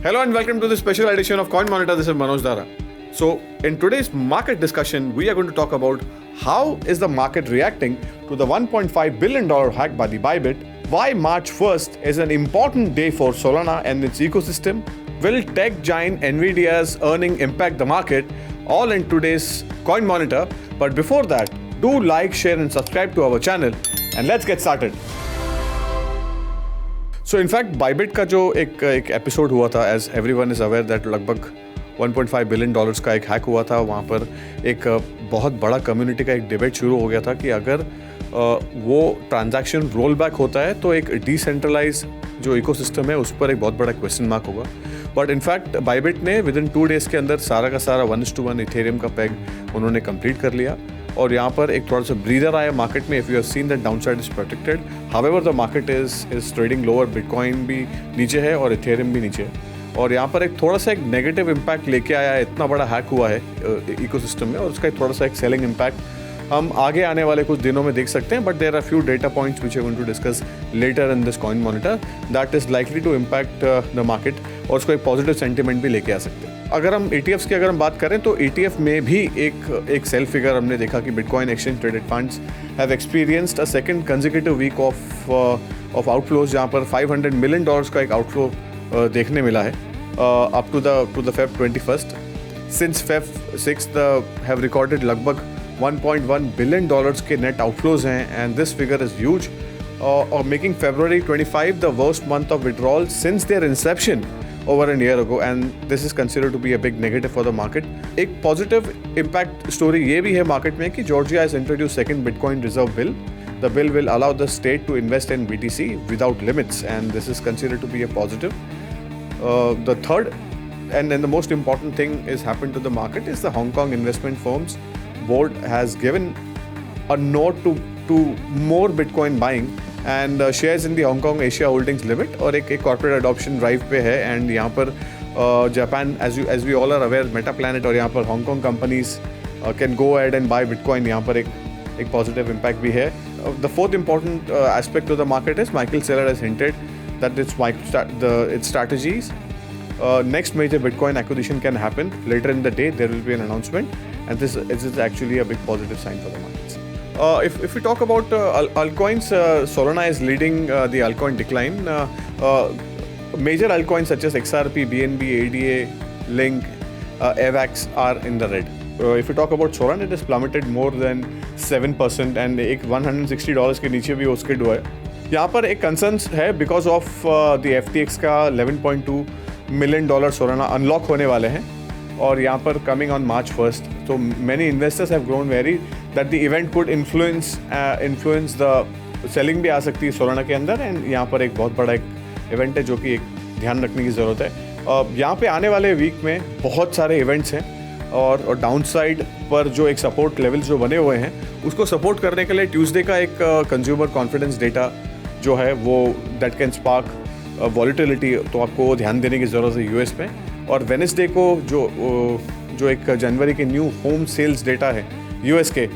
Hello and welcome to the special edition of Coin Monitor. This is Manoj Dara. So, in today's market discussion, we are going to talk about how is the market reacting to the $1.5 billion hack by the Bybit, why March 1st is an important day for Solana and its ecosystem, will tech giant Nvidia's earning impact the market, all in today's Coin Monitor. But before that, do like, share and subscribe to our channel and let's get started. So in fact Bybit का जो एक episode हुआ था, as everyone is aware that लगभग 1.5 billion dollars का एक hack हुआ था. वहाँ पर एक बहुत बड़ा कम्युनिटी का एक डिबेट शुरू हो गया था कि अगर वो ट्रांजैक्शन रोल बैक होता है तो एक डिसेंट्रलाइज जो इकोसिस्टम है उस पर एक बहुत बड़ा क्वेश्चन मार्क होगा. बट इनफैक्ट बाइबिट ने विद इन 2 डेज़ के अंदर सारा का सारा 1:1 इथेरियम का पैग उन्होंने कंप्लीट कर लिया और यहाँ पर एक थोड़ा सा ब्रीदर आया मार्केट में. If you have seen that down side is protected, however the market is trading lower. Bitcoin भी नीचे है और इथेरियम भी नीचे है और यहाँ पर एक थोड़ा सा एक नेगेटिव इम्पैक्ट लेके आया है. इतना बड़ा हैक हुआ है इकोसिस्टम में और उसका एक थोड़ा सा एक सेलिंग इम्पैक्ट हम आगे आने वाले कुछ दिनों में देख सकते हैं. But there are few data points which I going to discuss later in this coin monitor that is likely to impact the market और उसको एक पॉजिटिव सेंटिमेंट भी लेके आ सकते हैं. अगर हम ETFs की अगर हम बात करें तो ETF में भी एक सेल फिगर हमने देखा कि Bitcoin exchange traded funds have experienced a second consecutive week of outflows, जहाँ पर $500 मिलियन का एक आउटफ्लो देखने मिला है up to the Feb 21st. Since Feb 6th have recorded लगभग $1.1 बिलियन के नेट आउटफ्लोज हैं and this figure is huge और making February 25 the worst month of withdrawal since their inception over a year ago, and this is considered to be a big negative for the market. एक positive impact story ये भी है market में कि Georgia has introduced second Bitcoin reserve bill. The bill will allow the state to invest in BTC without limits, and this is considered to be a positive. The third and then the most important thing is happened to the market is the Hong Kong Investment Firms Board has given a note to more Bitcoin buying and shares in the Hong Kong Asia Holdings Limit और एक corporate adoption drive पे है. and यहाँ पर Japan as we all are aware Metaplanet और यहाँ पर Hong Kong companies can go ahead and buy Bitcoin. यहाँ पर एक positive impact भी है. The fourth important aspect of the market is Michael Saylor has hinted that its strategies next major Bitcoin acquisition can happen later in the day. There will be an announcement and this is actually a big positive sign for the markets. If we talk about altcoins, Solana is leading the altcoin decline. Major altcoins such as XRP, BNB, ADA, Link, AVAX are in the red. If we talk about Solana, it has plummeted more than 7% and एक $160 के नीचे भी उसके dough है. यहाँ पर एक concerns है because of the FTX का $11.2 मिलियन Solana unlock होने वाले हैं और यहाँ पर coming on March 1st. So many investors have grown wary that the event could influence the selling भी आ सकती है Solana के अंदर and यहाँ पर एक बहुत बड़ा एक event है जो कि एक ध्यान रखने की ज़रूरत है. यहाँ पे आने वाले वीक में बहुत सारे इवेंट्स हैं और डाउन साइड पर जो एक सपोर्ट लेवल्स जो बने हुए हैं उसको सपोर्ट करने के लिए ट्यूसडे का एक कंज्यूमर कॉन्फिडेंस डेटा जो है वो दैट कैन स्पार्क वॉलिटिलिटी, तो आपको ध्यान देने की ज़रूरत है यूएस में. और वेडनेसडे को जो एक जनवरी के न्यू होम सेल्स डेटा है यूएस के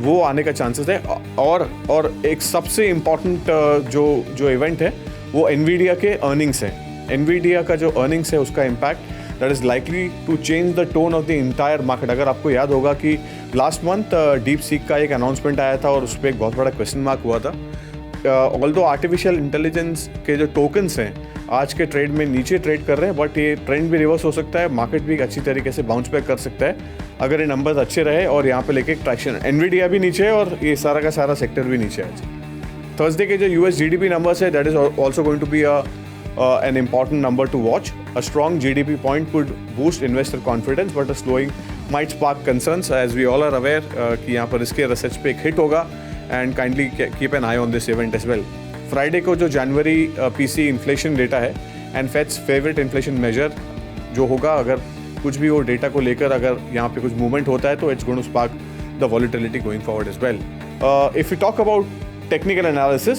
वो आने का चांसेस है. और एक सबसे इम्पॉर्टेंट जो इवेंट है वो एनवीडिया के अर्निंग्स है. एनवीडिया का जो अर्निंग्स है उसका impact that is likely to change the tone of the entire market. अगर आपको याद होगा कि लास्ट मंथ डीप सीक का एक अनाउंसमेंट आया था और उस पर एक बहुत बड़ा क्वेश्चन मार्क हुआ था. ऑल्दो आर्टिफिशियल इंटेलिजेंस के जो टोकन्स हैं आज के ट्रेड में नीचे ट्रेड कर रहे हैं बट ये ट्रेंड भी रिवर्स हो सकता है. मार्केट भी अच्छी तरीके से बाउंस बैक कर सकता है अगर ये नंबर्स अच्छे रहे और यहाँ पे लेके ट्रैक्शन. एनवीडिया भी नीचे है और ये सारा का सारा सेक्टर भी नीचे है. थर्सडे के जो यूएस जीडीपी नंबर्स है that is also going to be an important number to watch. A strong GDP point could boost investor confidence but a slowing might spark concerns as we all are aware कि यहाँ पर इसके research पे एक hit होगा and kindly keep an eye on this event as well. Friday को जो जनवरी PC इन्फ्लेशन डेटा है and Fed's favourite inflation measure जो होगा, अगर कुछ भी वो डेटा को लेकर अगर यहाँ पे कुछ मूवमेंट होता है तो it's going to spark the volatility going forward as well. If you talk about technical analysis,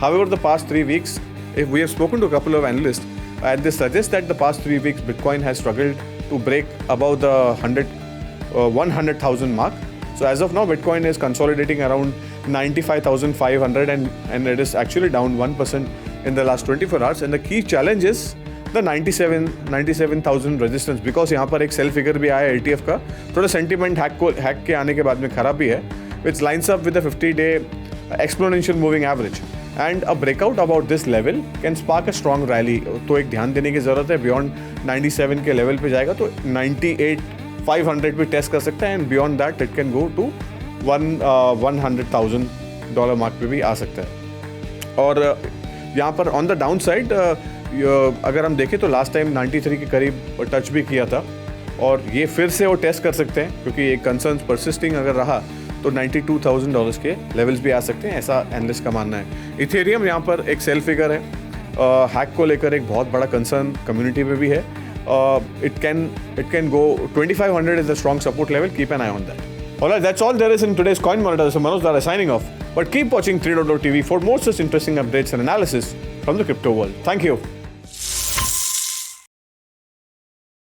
however the past 3 weeks if we have spoken to a couple of analysts and they suggest that the past 3 weeks Bitcoin has struggled to break above the 100,000 mark. So as of now Bitcoin is consolidating around 95,500 and it is actually down 1% in the last 24 hours and the key challenge is the 97,000 resistance, because यहाँ पर एक cell figure भी आया LTF का, थोड़ा sentiment hack के आने के बाद में खराब भी है, which lines up with the 50-day exponential moving average, and a breakout about this level can spark a strong rally. तो एक ध्यान देने की ज़रूरत है, बियॉन्ड 97 के लेवल पे जाएगा तो 98,500 भी टेस्ट कर सकता है, and beyond that it can go to $100,000 mark पे भी आ सकता है। और यहाँ पर ऑन द डाउन साइड अगर हम देखें तो लास्ट टाइम 93 के करीब टच भी किया था, और ये फिर से वो टेस्ट कर सकते हैं, क्योंकि ये कंसर्न परसिस्टिंग अगर रहा तो $92,000 के लेवल्स भी आ सकते हैं, ऐसा एनालिस्ट का मानना है। इथेरियम यहाँ पर एक सेल फिगर है, हैक को लेकर एक बहुत बड़ा कंसर्न कम्युनिटी में भी है। It can go 2500 is the strong support level, keep an I on that. Alright, that's all there is in today's Coin Monitor. So Manoj Dara signing off. But keep watching 3.0 TV for more such interesting updates and analysis from the crypto world. Thank you.